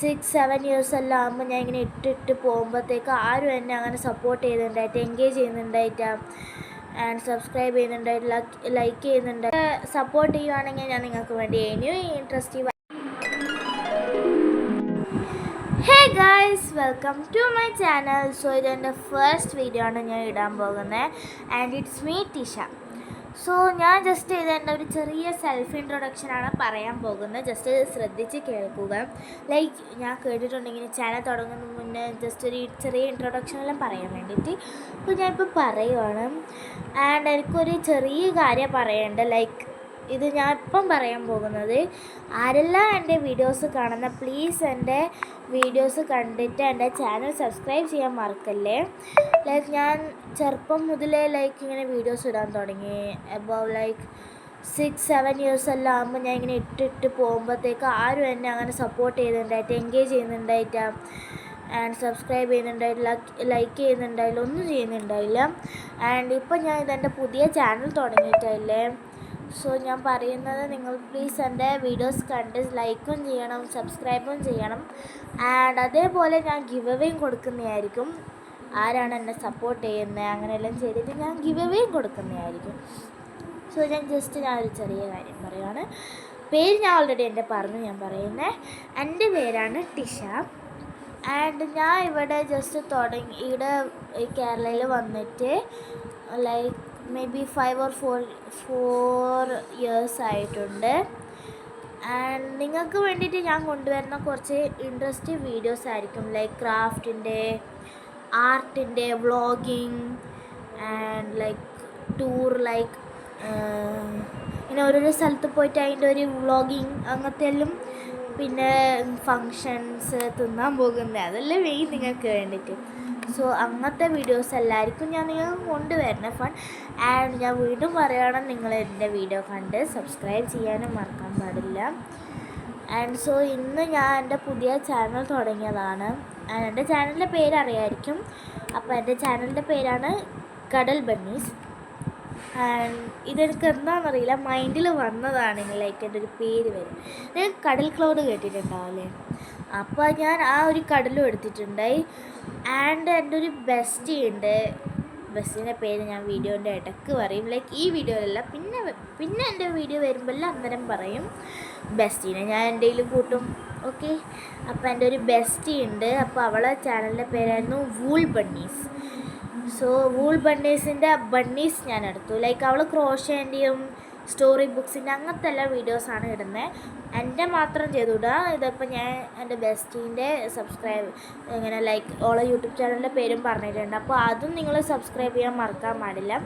6-7 years എല്ലാം ആകുമ്പോൾ ഞാൻ ഇങ്ങനെ ഇട്ടിട്ട് പോകുമ്പോഴത്തേക്ക് ആരും എന്നെ അങ്ങനെ സപ്പോർട്ട് ചെയ്യുന്നുണ്ടായിട്ട് എൻഗേജ് ചെയ്യുന്നുണ്ടായിട്ട് ആൻഡ് സബ്സ്ക്രൈബ് ചെയ്യുന്നുണ്ടായിട്ട് ലൈക്ക് ചെയ്യുന്നുണ്ടായിട്ട് സപ്പോർട്ട് ചെയ്യുവാണെങ്കിൽ ഞാൻ നിങ്ങൾക്ക് വേണ്ടി ഇനിയും interesting. Hey guys, welcome to my channel. So ഇതെൻ്റെ ഫസ്റ്റ് വീഡിയോ ആണ് ഞാൻ ഇടാൻ പോകുന്നത് and it's me Tisha. So ഞാൻ ജസ്റ്റ് ഇതെൻ്റെ ഒരു ചെറിയ സെൽഫ് ഇൻട്രൊഡക്ഷനാണ് പറയാൻ പോകുന്നത്. ജസ്റ്റ് ശ്രദ്ധിച്ച് കേൾക്കുക. ലൈക്ക് ഞാൻ കേട്ടിട്ടുണ്ടെങ്കിൽ ചാനൽ തുടങ്ങുന്നതിന് മുന്നേ ജസ്റ്റ് ഒരു ചെറിയ ഇൻട്രൊഡക്ഷനെല്ലാം പറയാൻ വേണ്ടിയിട്ട്. അപ്പോൾ ഞാനിപ്പോൾ പറയുവാണ്. ആൻഡ് എനിക്കൊരു ചെറിയ കാര്യം പറയേണ്ടത്. ലൈക്ക് ഇത് ഞാൻ ഇപ്പം പറയാൻ പോകുന്നത്, ആരെല്ലാം എൻ്റെ വീഡിയോസ് കാണുന്ന പ്ലീസ് എൻ്റെ വീഡിയോസ് കണ്ടിട്ട് എൻ്റെ ചാനൽ സബ്സ്ക്രൈബ് ചെയ്യാൻ മറക്കല്ലേ. ലൈക്ക് ഞാൻ ചെറുപ്പം മുതലേ ലൈക്ക് ഇങ്ങനെ വീഡിയോസ് ഇടാൻ തുടങ്ങി. അബവ് ലൈക്ക് 6-7 ഇയേഴ്സ് എല്ലാം ആകുമ്പോൾ ഞാൻ ഇങ്ങനെ ഇട്ടിട്ട് പോകുമ്പോഴത്തേക്ക് ആരും എന്നെ അങ്ങനെ സപ്പോർട്ട് ചെയ്യുന്നുണ്ടായിട്ട് എൻഗേജ് ചെയ്യുന്നുണ്ടായിട്ട് ആൻഡ് സബ്സ്ക്രൈബ് ചെയ്യുന്നുണ്ടായില്ല, ലൈക്ക് ചെയ്യുന്നുണ്ടായില്ല, ഒന്നും ചെയ്യുന്നുണ്ടായില്ല. ആൻഡ് ഇപ്പം ഞാൻ ഇതെൻ്റെ പുതിയ ചാനൽ തുടങ്ങിയിട്ടില്ലേ. സോ ഞാൻ പറയുന്നത്, നിങ്ങൾ പ്ലീസ് എൻ്റെ വീഡിയോസ് കണ്ട് ലൈക്കും ചെയ്യണം, സബ്സ്ക്രൈബും ചെയ്യണം. ആൻഡ് അതേപോലെ ഞാൻ ഗിവ് അവേയും കൊടുക്കുന്നതായിരിക്കും. ആരാണ് എന്നെ സപ്പോർട്ട് ചെയ്യുന്നത് അങ്ങനെയെല്ലാം ചെയ്തിട്ട് ഞാൻ ഗിവ് അവേയും കൊടുക്കുന്നതായിരിക്കും. സോ ഞാനൊരു ചെറിയ കാര്യം പറയുകയാണ്. പേര് ഞാൻ ഓൾറെഡി ഞാൻ പറയുന്നത്. എൻ്റെ പേരാണ് ടിഷ. ആൻഡ് ഞാൻ ഇവിടെ ജസ്റ്റ് ഇവിടെ കേരളയിൽ വന്നിട്ട് like may be 5 or 4 years ആയിട്ടുണ്ട്. ആൻഡ് നിങ്ങൾക്ക് വേണ്ടിയിട്ട് ഞാൻ കൊണ്ടുവരുന്ന കുറച്ച് ഇൻട്രസ്റ്റിംഗ് വീഡിയോസ് ആയിരിക്കും. ലൈക്ക് ക്രാഫ്റ്റിൻ്റെ, ആർട്ടിൻ്റെ, vlogging and like tour, like ഇങ്ങനെ ഓരോരോ സ്ഥലത്ത് പോയിട്ട് അതിൻ്റെ ഒരു വ്ളോഗിങ് അങ്ങനത്തെ എല്ലാം. പിന്നെ ഫങ്ഷൻസ്, തിന്നാൻ പോകുന്നത്, അതെല്ലാം മെയിൻ നിങ്ങൾക്ക് വേണ്ടിയിട്ട്. സോ അങ്ങനത്തെ വീഡിയോസ് എല്ലാവർക്കും ഞാൻ നിങ്ങൾക്ക് കൊണ്ടുവരുന്ന ഫൺ. ആൻഡ് ഞാൻ വീണ്ടും പറയുകയാണ്, നിങ്ങൾ എൻ്റെ വീഡിയോ കണ്ട് സബ്സ്ക്രൈബ് ചെയ്യാനും മറക്കാൻ പാടില്ല. ആൻഡ് സോ ഇന്ന് ഞാൻ എൻ്റെ പുതിയ ചാനൽ തുടങ്ങിയതാണ്. ആൻഡ് എൻ്റെ ചാനലിൻ്റെ പേര് അറിയായിരിക്കും. അപ്പോൾ എൻ്റെ ചാനലിൻ്റെ പേരാണ് കടൽ ബണ്ണീസ്. ആൻഡ് ഇതെനിക്ക് എന്താണെന്നറിയില്ല, മൈൻഡിൽ വന്നതാണ് ലൈക്ക് എൻ്റെ ഒരു പേര് വരും. ഞാൻ കടൽ ക്ലൗഡ് കേട്ടിട്ടുണ്ടാവില്ലേ. അപ്പോൾ ഞാൻ ആ ഒരു കടലും എടുത്തിട്ടുണ്ടായി. ആൻഡ് എൻ്റെ ഒരു ബെസ്റ്റി ഉണ്ട്. ബെസ്റ്റിൻ്റെ പേര് ഞാൻ വീഡിയോൻ്റെ ഇടയ്ക്ക് പറയും. ലൈക്ക് ഈ വീഡിയോയിലല്ല, പിന്നെ എൻ്റെ വീഡിയോ വരുമ്പോഴെല്ലാം അന്നേരം പറയും ബെസ്റ്റീനെ ഞാൻ എൻ്റെ കയ്യിൽ കൂട്ടും. ഓക്കെ, അപ്പോൾ എൻ്റെ ഒരു ബെസ്റ്റി ഉണ്ട്. അപ്പോൾ അവളെ ചാനലിൻ്റെ പേരായിരുന്നു വൂൾ ബണ്ണീസ്. സോ വൂൾ ബണ്ണീസിൻ്റെ ബണ്ണീസ് ഞാൻ എടുത്തു. ലൈക്ക് അവൾ ക്രോഷേൻ്റെയും സ്റ്റോറി ബുക്സിൻ്റെ അങ്ങനത്തെ എല്ലാ വീഡിയോസാണ് ഇടുന്നത്. എൻ്റെ മാത്രം ചെയ്തുവിടുക. ഇതിപ്പോൾ ഞാൻ എൻ്റെ ബെസ്റ്റീൻ്റെ സബ്സ്ക്രൈബ് ഇങ്ങനെ ലൈക്ക് ഓളെ യൂട്യൂബ് ചാനലിൻ്റെ പേരും പറഞ്ഞിട്ടുണ്ട്. അപ്പോൾ അതും നിങ്ങൾ സബ്സ്ക്രൈബ് ചെയ്യാൻ മറക്കാൻ പാടില്ല.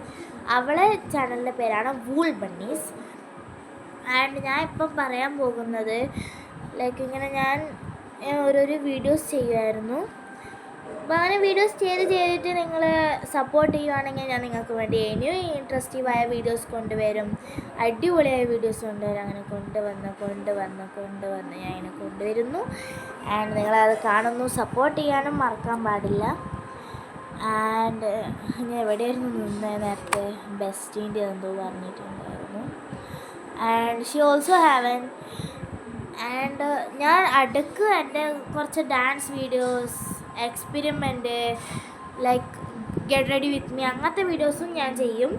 അവളെ ചാനലിൻ്റെ പേരാണ് വൂൾ ബണ്ണീസ്. ആൻഡ് ഞാൻ ഇപ്പം പറയാൻ പോകുന്നത്, ലൈക്ക് ഇങ്ങനെ ഞാൻ ഓരോരോ വീഡിയോസ് ചെയ്യുമായിരുന്നു. അപ്പോൾ അങ്ങനെ വീഡിയോസ് ചെയ്തിട്ട് നിങ്ങൾ സപ്പോർട്ട് ചെയ്യുകയാണെങ്കിൽ ഞാൻ നിങ്ങൾക്ക് വേണ്ടി ഇനിയും ഇൻട്രസ്റ്റീവായ വീഡിയോസ് കൊണ്ടുവരും, അടിപൊളിയായ വീഡിയോസ് കൊണ്ടുവരും. അങ്ങനെ കൊണ്ടുവന്ന് ഞാൻ ഇങ്ങനെ കൊണ്ടുവരുന്നു. ആൻഡ് നിങ്ങളത് കാണുന്നു, സപ്പോർട്ട് ചെയ്യാനും മറക്കാൻ പാടില്ല. ആൻഡ് ഞാൻ എവിടെയായിരുന്നു നിന്നത് നേരത്തെ, ബെസ്റ്റീൻ്റെ എന്തോ പറഞ്ഞിട്ടുണ്ടായിരുന്നു. And she also haven. And ഞാൻ അടുക്ക് എൻ്റെ കുറച്ച് dance videos, experiment, like get ready with me അങ്ങനത്തെ വീഡിയോസും ഞാൻ ചെയ്യും.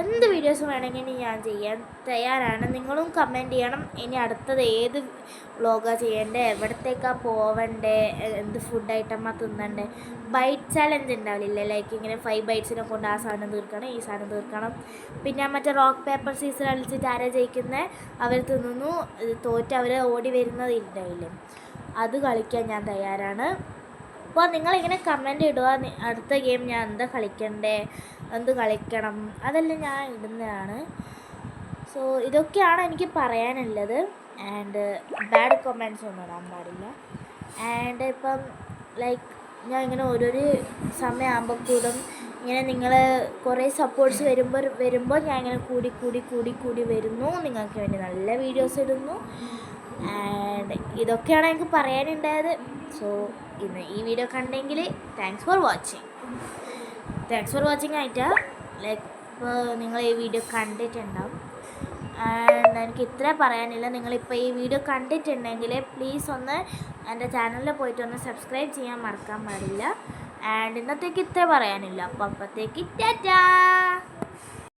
എന്ത് വീഡിയോസ് വേണമെങ്കിലും ഞാൻ ചെയ്യാൻ തയ്യാറാണ്. നിങ്ങളും കമൻറ്റ് ചെയ്യണം ഇനി അടുത്തത് ഏത് വ്ളോഗാണ് ചെയ്യേണ്ടത്, എവിടത്തേക്കാണ് പോവണ്ടേ, എന്ത് ഫുഡ് ഐറ്റമാണ് തിന്നണ്ടേ. ബൈറ്റ് ചാലഞ്ച് ഉണ്ടാവില്ലേ, ലൈക്ക് ഇങ്ങനെ 5 ബൈറ്റ്സിനെ കൊണ്ട് ആ സാധനം തീർക്കണം, ഈ സാധനം തീർക്കണം. പിന്നെ മറ്റേ റോക്ക് പേപ്പർ സീസർ കളിച്ചിട്ട് ആരാ ജയിക്കുന്നത് അവർ തിന്നുന്നു, തോറ്റ് അവർ ഓടി വരുന്നത് ഉണ്ടാവില്ലേ, അത് കളിക്കാൻ ഞാൻ തയ്യാറാണ്. അപ്പോൾ നിങ്ങളിങ്ങനെ കമൻറ്റ് ഇടുക, അടുത്ത ഗെയിം ഞാൻ എന്താ കളിക്കണ്ടേ, എന്ത് കളിക്കണം, അതെല്ലാം ഞാൻ ഇടുന്നതാണ്. സോ ഇതൊക്കെയാണ് എനിക്ക് പറയാനുള്ളത്. ആൻഡ് ബാഡ് കമൻറ്റ്സ് ഒന്നും ഇടാൻ പാടില്ല. ആൻഡ് ഇപ്പം ലൈക്ക് ഞാൻ ഇങ്ങനെ ഓരോരോ സമയമാകുമ്പോൾ കൂടും ഇങ്ങനെ നിങ്ങൾ കുറേ സപ്പോർട്ട്സ് വരുമ്പോൾ ഞാൻ ഇങ്ങനെ കൂടി വരുന്നു, നിങ്ങൾക്ക് വേണ്ടി നല്ല വീഡിയോസ് ഇടുന്നു. ആൻഡ് ഇതൊക്കെയാണ് എനിക്ക് പറയാനുണ്ടായത്. സോ ഇന്ന് ഈ വീഡിയോ കണ്ടെങ്കിൽ താങ്ക്സ് ഫോർ വാച്ചിങ് ആയിട്ടാ. ലൈക്ക് ഇപ്പോൾ നിങ്ങൾ ഈ വീഡിയോ കണ്ടിട്ടുണ്ടാവും. ആൻഡ് എനിക്ക് ഇത്രേ പറയാനില്ല. നിങ്ങളിപ്പോൾ ഈ വീഡിയോ കണ്ടിട്ടുണ്ടെങ്കിൽ പ്ലീസ് ഒന്ന് എൻ്റെ ചാനലിൽ പോയിട്ട് ഒന്ന് സബ്സ്ക്രൈബ് ചെയ്യാൻ മറക്കാൻ പാടില്ല. ആൻഡ് ഇന്നത്തേക്ക് ഇത്രേ പറയാനില്ല. അപ്പോൾ അപ്പോഴത്തേക്ക് ടാറ്റാ.